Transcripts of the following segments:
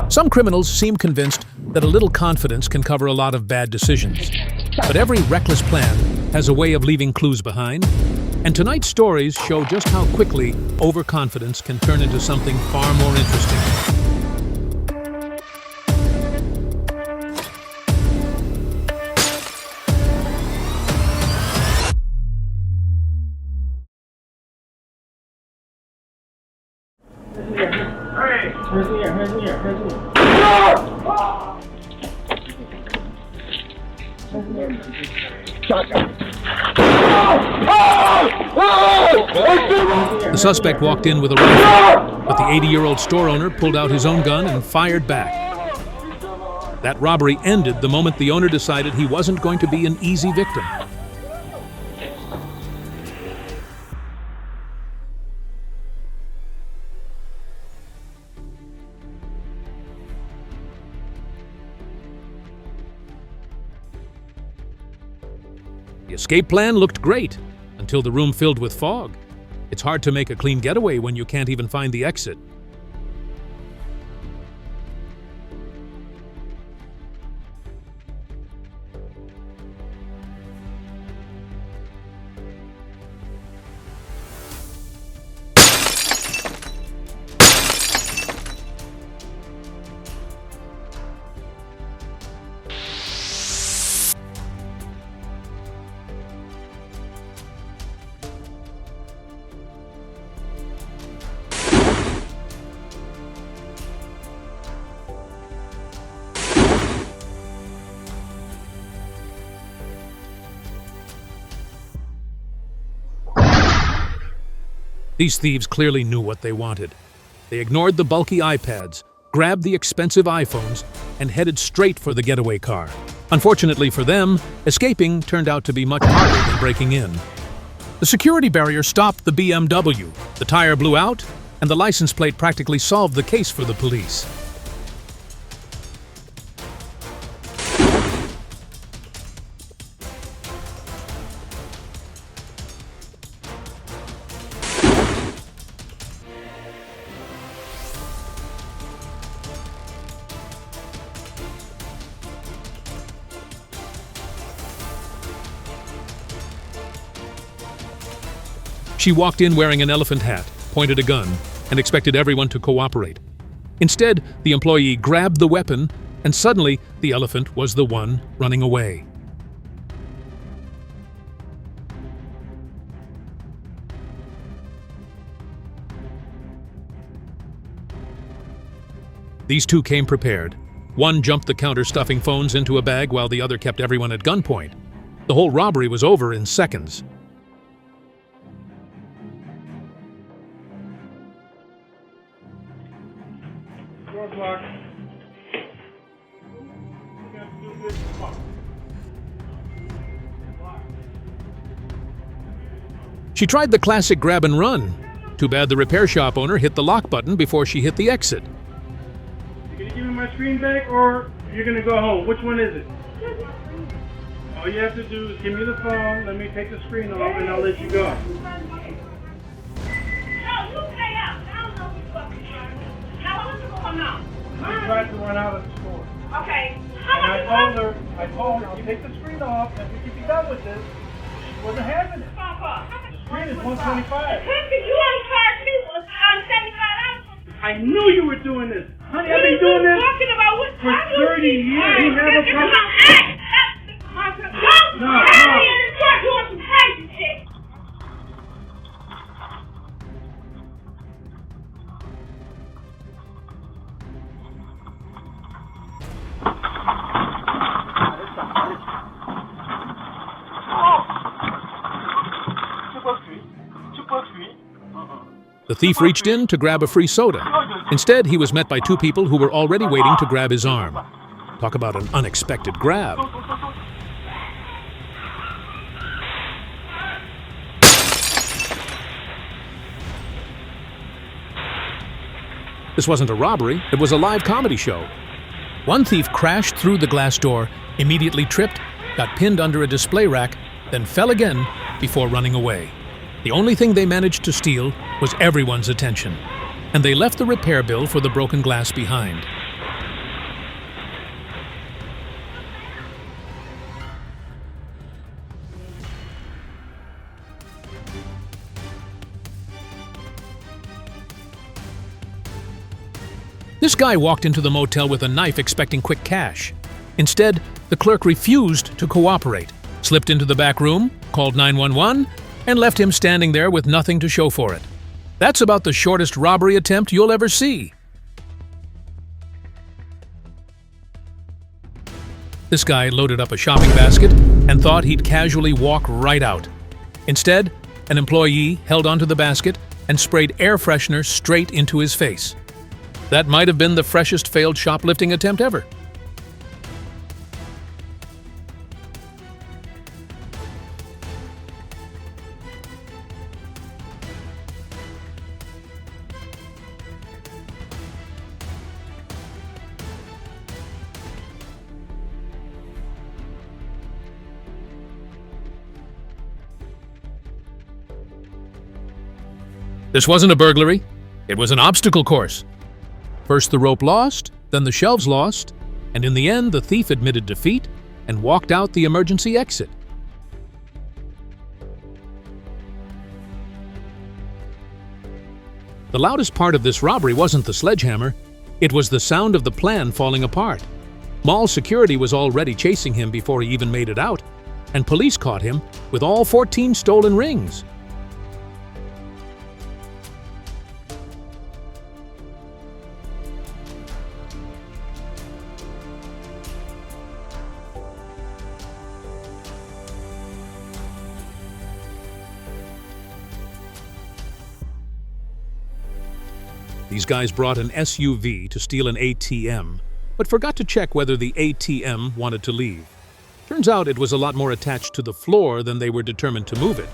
Some criminals seem convinced that a little confidence can cover a lot of bad decisions. But every reckless plan has a way of leaving clues behind. And tonight's stories show just how quickly overconfidence can turn into something far more interesting. The suspect walked in with a rifle, but the 80-year-old store owner pulled out his own gun and fired back. That robbery ended the moment the owner decided he wasn't going to be an easy victim. The escape plan looked great until the room filled with fog. It's hard to make a clean getaway when you can't even find the exit. These thieves clearly knew what they wanted. They ignored the bulky iPads, grabbed the expensive iPhones, and headed straight for the getaway car. Unfortunately for them, escaping turned out to be much harder than breaking in. The security barrier stopped the BMW, the tire blew out, and the license plate practically solved the case for the police. She walked in wearing an elephant hat, pointed a gun, and expected everyone to cooperate. Instead, the employee grabbed the weapon, and suddenly the elephant was the one running away. These two came prepared. One jumped the counter stuffing phones into a bag while the other kept everyone at gunpoint. The whole robbery was over in seconds. She tried the classic grab and run. Too bad the repair shop owner hit the lock button before she hit the exit. You gonna give me my screen back or you're gonna go home? Which one is it? All you have to do is give me the phone, let me take the screen off, and I'll let you go. She tried to run out of the store. Okay. And I told her, I'll take the screen off, and we can be done with this. She wasn't having it. The screen is $125. You only charged me $75. I knew you were doing this. Honey, I've been doing this for 30 years. He never comes. No. The thief reached in to grab a free soda. Instead, he was met by two people who were already waiting to grab his arm. Talk about an unexpected grab. This wasn't a robbery, it was a live comedy show. One thief crashed through the glass door, immediately tripped, got pinned under a display rack, then fell again before running away. The only thing they managed to steal was everyone's attention. and they left the repair bill for the broken glass behind. This guy walked into the motel with a knife expecting quick cash. Instead, the clerk refused to cooperate, slipped into the back room, called 911, and left him standing there with nothing to show for it. That's about the shortest robbery attempt you'll ever see. This guy loaded up a shopping basket and thought he'd casually walk right out. Instead, an employee held onto the basket and sprayed air freshener straight into his face. That might have been the freshest failed shoplifting attempt ever. This wasn't a burglary, it was an obstacle course. First the rope lost, then the shelves lost, and in the end the thief admitted defeat and walked out the emergency exit. The loudest part of this robbery wasn't the sledgehammer, it was the sound of the plan falling apart. Mall security was already chasing him before he even made it out, and police caught him with all 14 stolen rings. These guys brought an SUV to steal an ATM, but forgot to check whether the ATM wanted to leave. Turns out it was a lot more attached to the floor than they were determined to move it.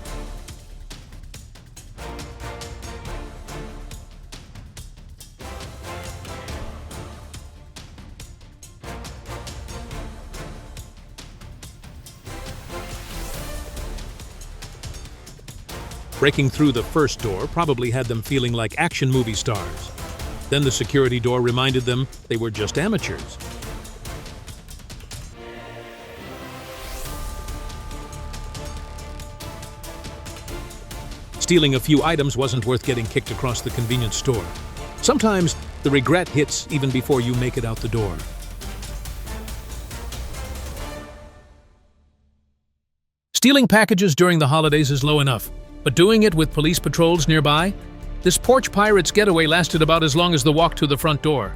Breaking through the first door probably had them feeling like action movie stars. Then the security door reminded them they were just amateurs. Stealing a few items wasn't worth getting kicked across the convenience store. Sometimes the regret hits even before you make it out the door. Stealing packages during the holidays is low enough. But doing it with police patrols nearby? This porch pirate's getaway lasted about as long as the walk to the front door.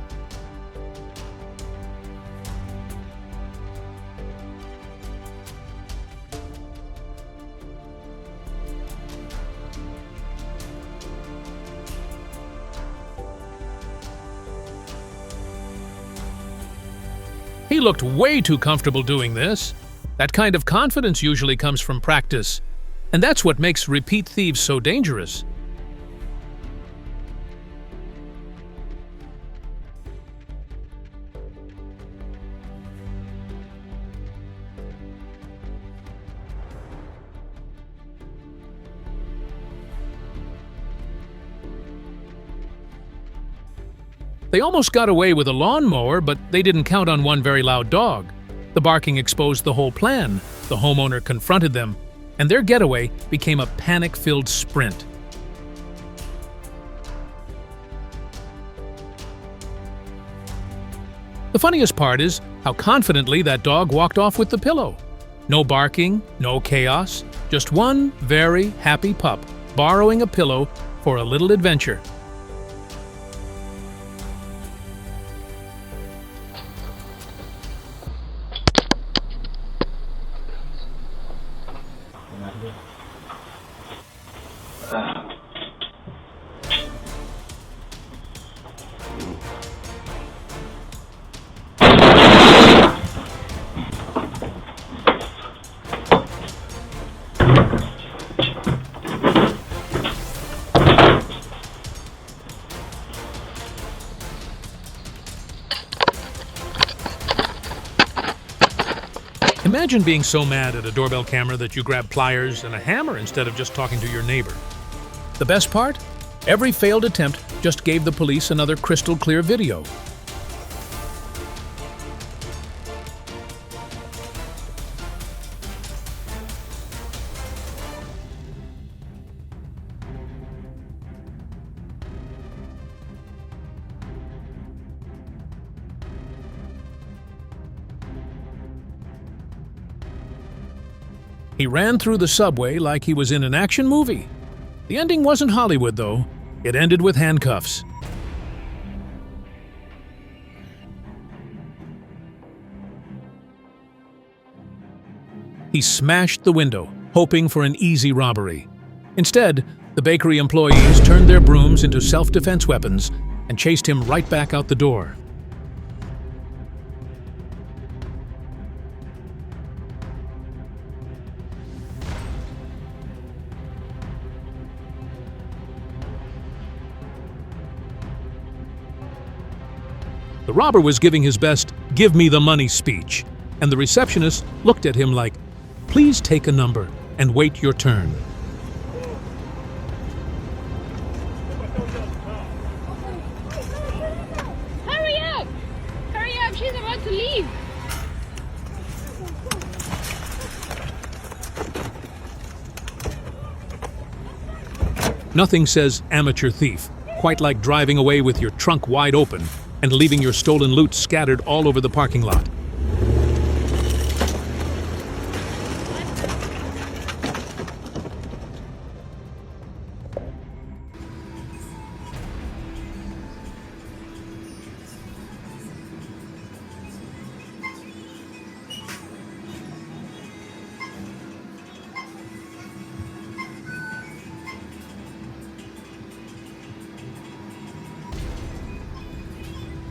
He looked way too comfortable doing this. That kind of confidence usually comes from practice. And that's what makes repeat thieves so dangerous. They almost got away with a lawnmower, but they didn't count on one very loud dog. The barking exposed the whole plan. The homeowner confronted them, and their getaway became a panic-filled sprint. The funniest part is how confidently that dog walked off with the pillow. No barking, no chaos, just one very happy pup borrowing a pillow for a little adventure. Imagine being so mad at a doorbell camera that you grab pliers and a hammer instead of just talking to your neighbor. The best part? Every failed attempt just gave the police another crystal clear video. He ran through the subway like he was in an action movie. The ending wasn't Hollywood, though. It ended with handcuffs. He smashed the window, hoping for an easy robbery. Instead, the bakery employees turned their brooms into self-defense weapons and chased him right back out the door. The robber was giving his best "give me the money" speech, and the receptionist looked at him like, "Please take a number and wait your turn." Hurry up! Hurry up, she's about to leave. Nothing says amateur thief quite like driving away with your trunk wide open and leaving your stolen loot scattered all over the parking lot.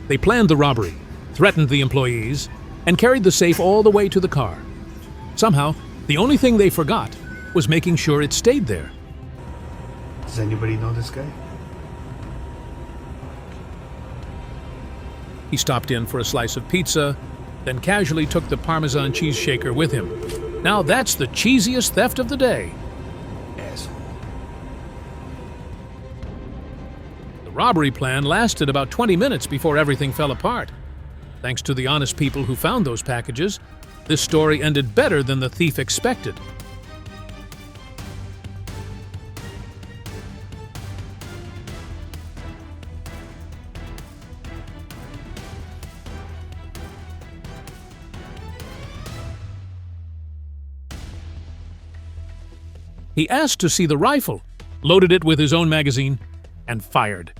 They planned the robbery, threatened the employees, and carried the safe all the way to the car. Somehow, the only thing they forgot was making sure it stayed there. Does anybody know this guy? He stopped in for a slice of pizza, then casually took the Parmesan cheese shaker with him. Now that's the cheesiest theft of the day. Asshole. The robbery plan lasted about 20 minutes before everything fell apart. Thanks to the honest people who found those packages, this story ended better than the thief expected. He asked to see the rifle, loaded it with his own magazine, and fired.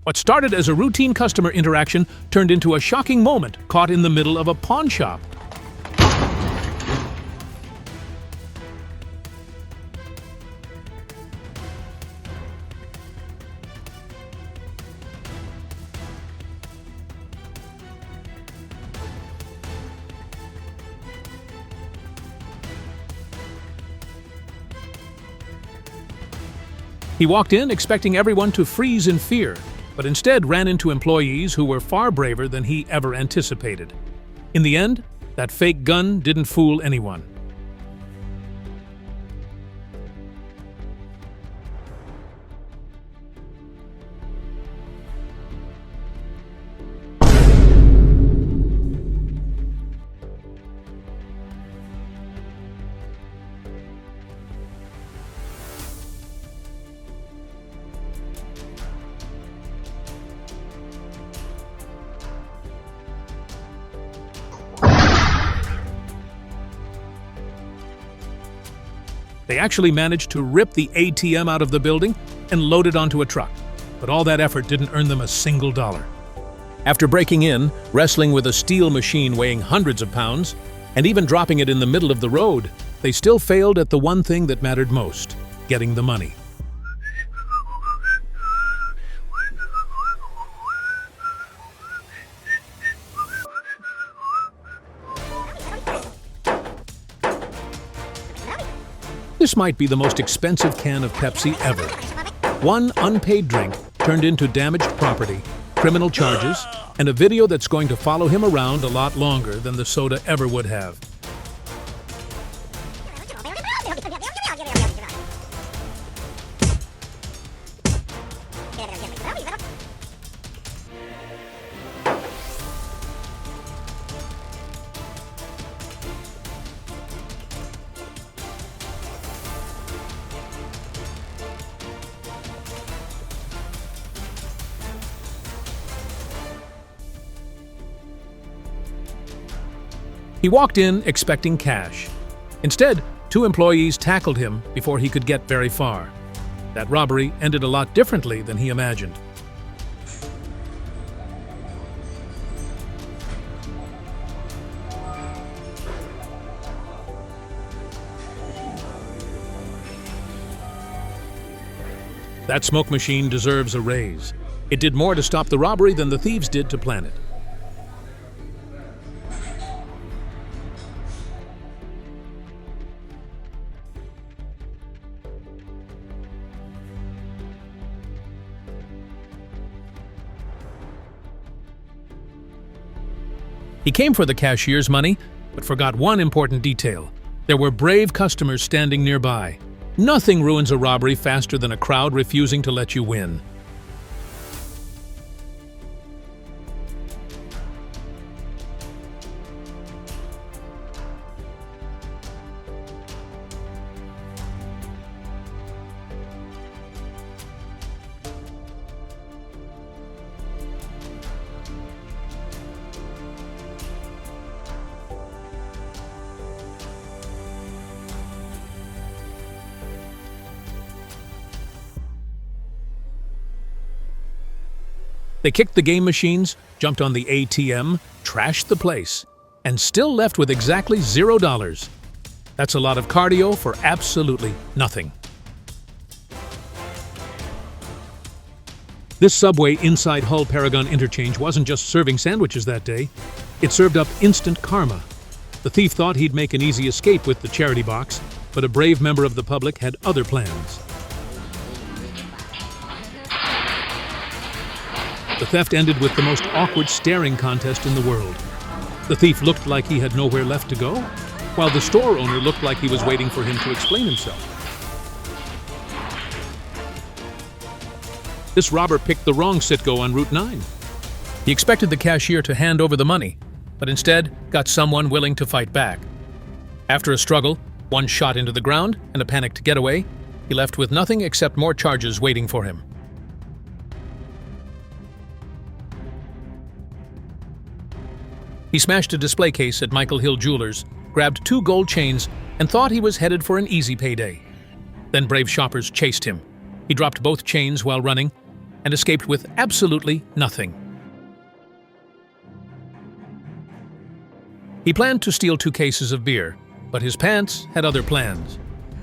What started as a routine customer interaction turned into a shocking moment caught in the middle of a pawn shop. He walked in expecting everyone to freeze in fear, but instead ran into employees who were far braver than he ever anticipated. In the end, that fake gun didn't fool anyone. They actually managed to rip the ATM out of the building and load it onto a truck. But all that effort didn't earn them a single dollar. After breaking in, wrestling with a steel machine weighing hundreds of pounds, and even dropping it in the middle of the road, they still failed at the one thing that mattered most: getting the money. This might be the most expensive can of Pepsi ever. One unpaid drink turned into damaged property, criminal charges, and a video that's going to follow him around a lot longer than the soda ever would have. He walked in expecting cash. Instead, 2 employees tackled him before he could get very far. That robbery ended a lot differently than he imagined. That smoke machine deserves a raise. It did more to stop the robbery than the thieves did to plan it. He came for the cashier's money, but forgot one important detail. There were brave customers standing nearby. Nothing ruins a robbery faster than a crowd refusing to let you win. They kicked the game machines, jumped on the ATM, trashed the place, and still left with exactly $0. That's a lot of cardio for absolutely nothing. This Subway inside Hull Paragon interchange wasn't just serving sandwiches that day. It served up instant karma. The thief thought he'd make an easy escape with the charity box, but a brave member of the public had other plans. The theft ended with the most awkward staring contest in the world. The thief looked like he had nowhere left to go, while the store owner looked like he was waiting for him to explain himself. This robber picked the wrong Citgo on Route 9. He expected the cashier to hand over the money, but instead got someone willing to fight back. After a struggle, one shot into the ground, and a panicked getaway, he left with nothing except more charges waiting for him. He smashed a display case at Michael Hill Jewelers, grabbed 2 gold chains, and thought he was headed for an easy payday. Then brave shoppers chased him. He dropped both chains while running and escaped with absolutely nothing. He planned to steal 2 cases of beer, but his pants had other plans.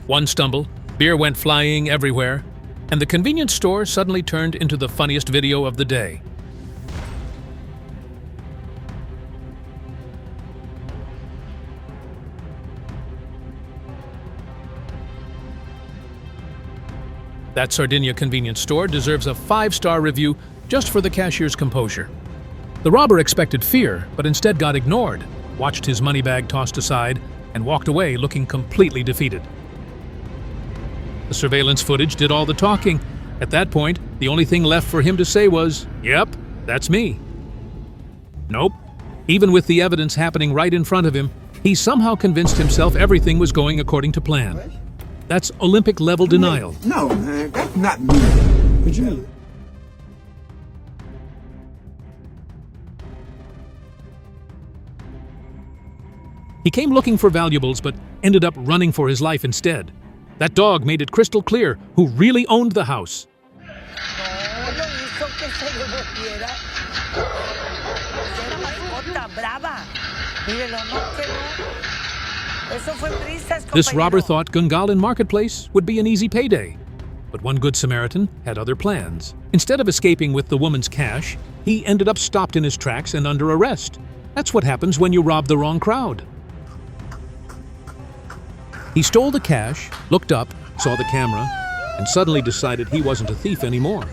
One stumble, beer went flying everywhere, and the convenience store suddenly turned into the funniest video of the day. That Sardinia convenience store deserves a 5-star review just for the cashier's composure. The robber expected fear, but instead got ignored, watched his money bag tossed aside, and walked away looking completely defeated. The surveillance footage did all the talking. At that point, the only thing left for him to say was, "Yep, that's me." Nope. Even with the evidence happening right in front of him, he somehow convinced himself everything was going according to plan. That's Olympic-level denial. No, man, that's not me. What you mean? He came looking for valuables, but ended up running for his life instead. That dog made it crystal clear who really owned the house. This robber thought Gungahlin Marketplace would be an easy payday. But one good Samaritan had other plans. Instead of escaping with the woman's cash, he ended up stopped in his tracks and under arrest. That's what happens when you rob the wrong crowd. He stole the cash, looked up, saw the camera, and suddenly decided he wasn't a thief anymore.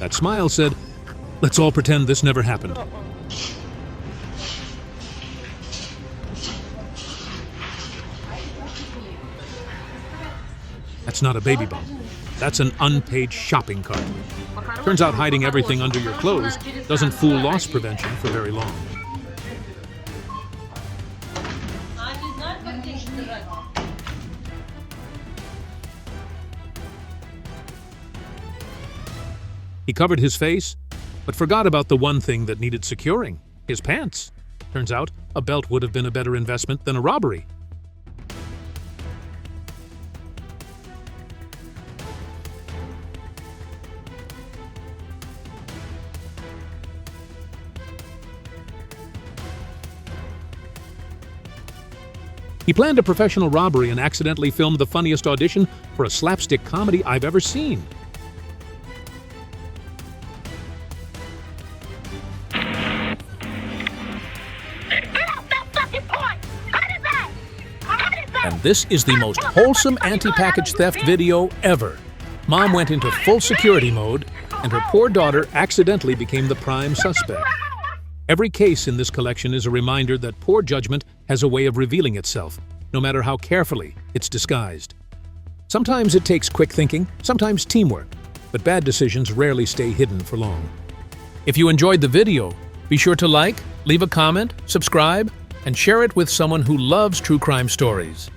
That smile said, "Let's all pretend this never happened." That's not a baby bump. That's an unpaid shopping cart. Turns out hiding everything under your clothes doesn't fool loss prevention for very long. He covered his face, but forgot about the one thing that needed securing: his pants. Turns out, a belt would have been a better investment than a robbery. He planned a professional robbery and accidentally filmed the funniest audition for a slapstick comedy I've ever seen. And this is the most wholesome anti-package theft video ever. Mom went into full security mode, and her poor daughter accidentally became the prime suspect. Every case in this collection is a reminder that poor judgment has a way of revealing itself, no matter how carefully it's disguised. Sometimes it takes quick thinking, sometimes teamwork, but bad decisions rarely stay hidden for long. If you enjoyed the video, be sure to like, leave a comment, subscribe, and share it with someone who loves true crime stories.